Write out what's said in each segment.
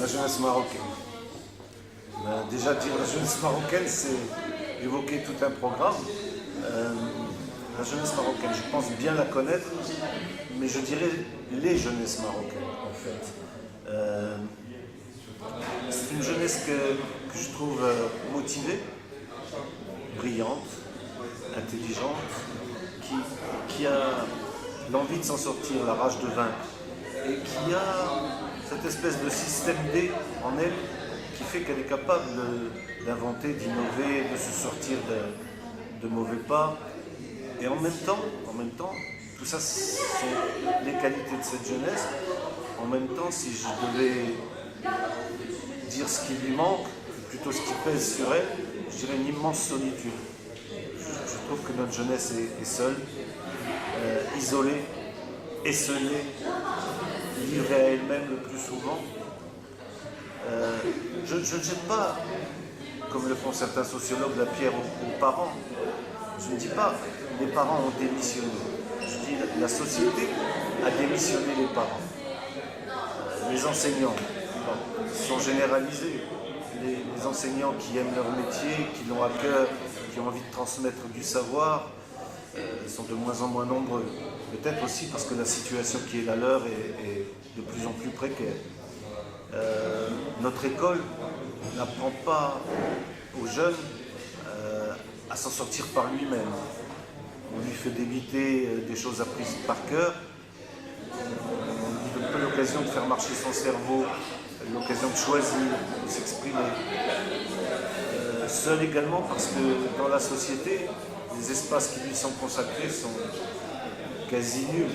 la jeunesse marocaine. Déjà dire la jeunesse marocaine, c'est évoquer tout un programme. La jeunesse marocaine, je pense bien la connaître, mais je dirais les jeunesses marocaines en fait. C'est une jeunesse que je trouve motivée, brillante, intelligente, qui a l'envie de s'en sortir, la rage de vaincre, et qui a cette espèce de système D en elle qui fait qu'elle est capable d'inventer, d'innover, de se sortir de mauvais pas. Et en même temps, tout ça ce sont les qualités de cette jeunesse. En même temps, si je devais dire ce qui lui manque, plutôt ce qui pèse sur elle, je dirais une immense solitude. Je trouve que notre jeunesse est seule, isolée, esseulée, livrée à elle-même le plus souvent. Je ne jette pas, comme le font certains sociologues, la pierre aux parents. Je ne dis pas que les parents ont démissionné. Je dis que la société a démissionné les parents. Les enseignants sont généralisés. Les enseignants qui aiment leur métier, qui l'ont à cœur, qui ont envie de transmettre du savoir, sont de moins en moins nombreux. Peut-être aussi parce que la situation qui est la leur est de plus en plus précaire. Notre école n'apprend pas aux jeunes à s'en sortir par lui-même. On lui fait débiter des choses apprises par cœur. On lui donne pas l'occasion de faire marcher son cerveau, l'occasion de choisir, de s'exprimer. Seul également parce que dans la société, les espaces qui lui sont consacrés sont quasi nuls.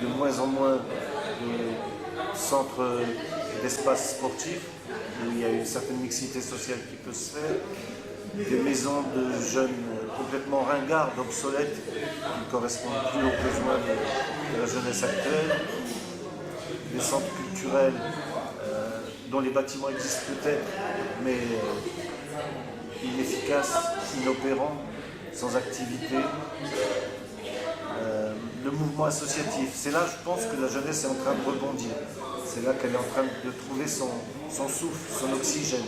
De moins en moins de centres d'espaces sportifs où il y a une certaine mixité sociale qui peut se faire. Des maisons de jeunes complètement ringardes, obsolètes, qui ne correspondent plus aux besoins de la jeunesse actuelle. Des centres culturels dont les bâtiments existent peut-être, mais inefficaces, inopérants, sans activité. Le mouvement associatif, c'est là, je pense, que la jeunesse est en train de rebondir. C'est là qu'elle est en train de trouver son souffle, son oxygène.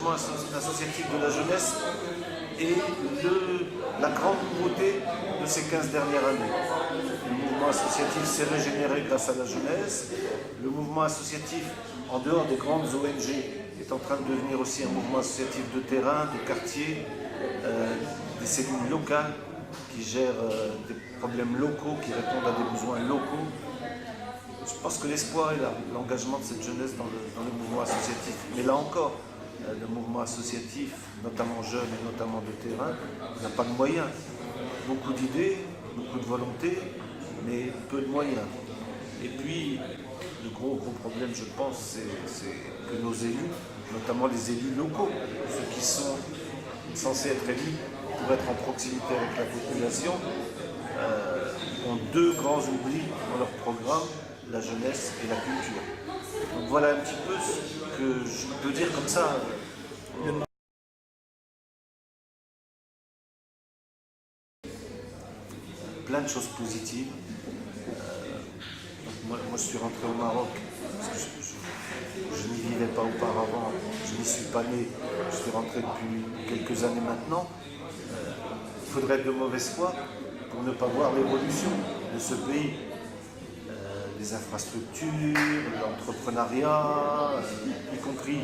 Le mouvement associatif de la jeunesse est la grande nouveauté de ces 15 dernières années. Le mouvement associatif s'est régénéré grâce à la jeunesse. Le mouvement associatif, en dehors des grandes ONG, est en train de devenir aussi un mouvement associatif de terrain, de quartier, des cellules locales qui gèrent des problèmes locaux, qui répondent à des besoins locaux. Je pense que l'espoir est là, l'engagement de cette jeunesse dans le mouvement associatif. Mais là encore, le mouvement associatif, notamment jeune et notamment de terrain, n'a pas de moyens. Beaucoup d'idées, beaucoup de volonté, mais peu de moyens. Et puis, le gros problème, je pense, c'est que nos élus, notamment les élus locaux, ceux qui sont censés être élus pour être en proximité avec la population, ont deux grands oublis dans leur programme, la jeunesse et la culture. Donc voilà un petit peu ce que je peux dire comme ça. Plein de choses positives. Moi, je suis rentré au Maroc parce que je n'y vivais pas auparavant, je n'y suis pas né, je suis rentré depuis quelques années maintenant. Il faudrait être de mauvaise foi pour ne pas voir l'évolution de ce pays. Les infrastructures, l'entrepreneuriat, y compris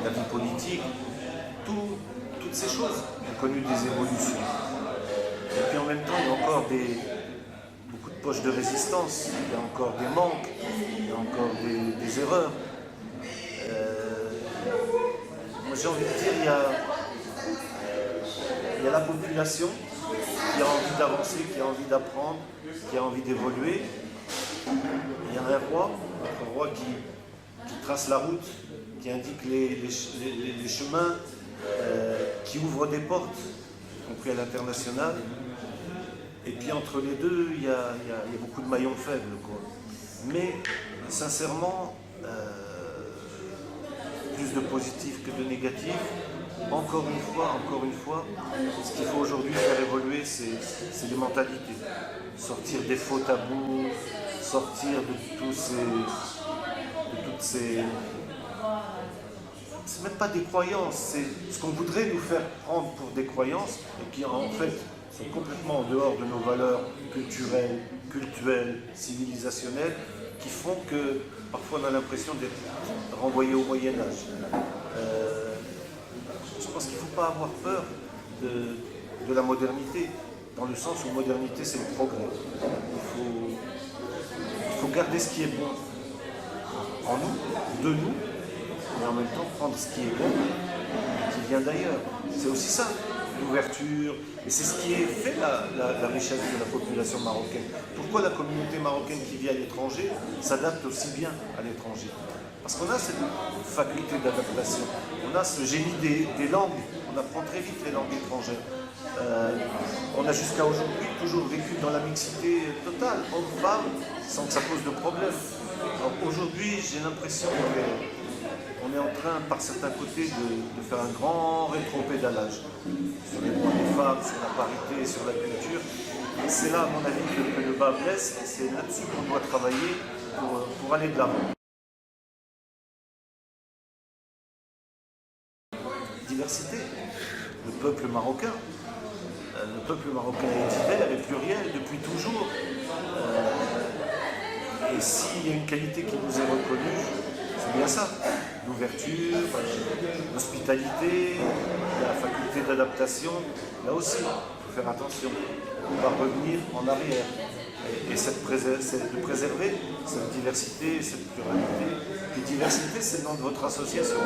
la vie politique, toutes ces choses ont connu des évolutions. Et puis en même temps, il y a encore beaucoup de poches de résistance, il y a encore des manques, il y a encore des erreurs. Moi j'ai envie de dire, il y a la population qui a envie d'avancer, qui a envie d'apprendre, qui a envie d'évoluer. Il y a un roi qui trace la route, qui indique les chemins, qui ouvre des portes, y compris à l'international. Et puis entre les deux, il y a beaucoup de maillons faibles, quoi. Mais sincèrement, plus de positif que de négatif. Encore une fois, ce qu'il faut aujourd'hui faire évoluer, c'est les mentalités. Sortir des faux tabous, sortir de toutes ces... C'est même pas des croyances, c'est ce qu'on voudrait nous faire prendre pour des croyances et qui en fait sont complètement en dehors de nos valeurs culturelles, civilisationnelles, qui font que parfois on a l'impression d'être renvoyé au Moyen-Âge. Je pense qu'il ne faut pas avoir peur de la modernité, dans le sens où modernité c'est le progrès. Il faut garder ce qui est bon en nous, de nous, mais en même temps prendre ce qui est bon, qui vient d'ailleurs. C'est aussi ça, l'ouverture, et c'est ce qui est fait la richesse de la population marocaine. Pourquoi la communauté marocaine qui vit à l'étranger s'adapte aussi bien à l'étranger? Parce qu'on a cette faculté d'adaptation, on a ce génie des langues, on apprend très vite les langues étrangères. On a jusqu'à aujourd'hui toujours vécu dans la mixité totale, homme-femme, sans que ça pose de problème. Aujourd'hui, j'ai l'impression qu'on est en train, par certains côtés, de faire un grand rétropédalage sur les droits des femmes, sur la parité, sur la culture. Et c'est là, à mon avis, que le bas blesse, et c'est là-dessus qu'on doit travailler pour aller de l'avant. Diversité, le peuple marocain. Le peuple marocain est divers et pluriel depuis toujours. Et s'il y a une qualité qui nous est reconnue, c'est bien ça. L'ouverture, l'hospitalité, la faculté d'adaptation. Là aussi, il faut faire attention. On va revenir en arrière. Et de préserver cette diversité, cette pluralité. Et diversité, c'est le nom de votre association.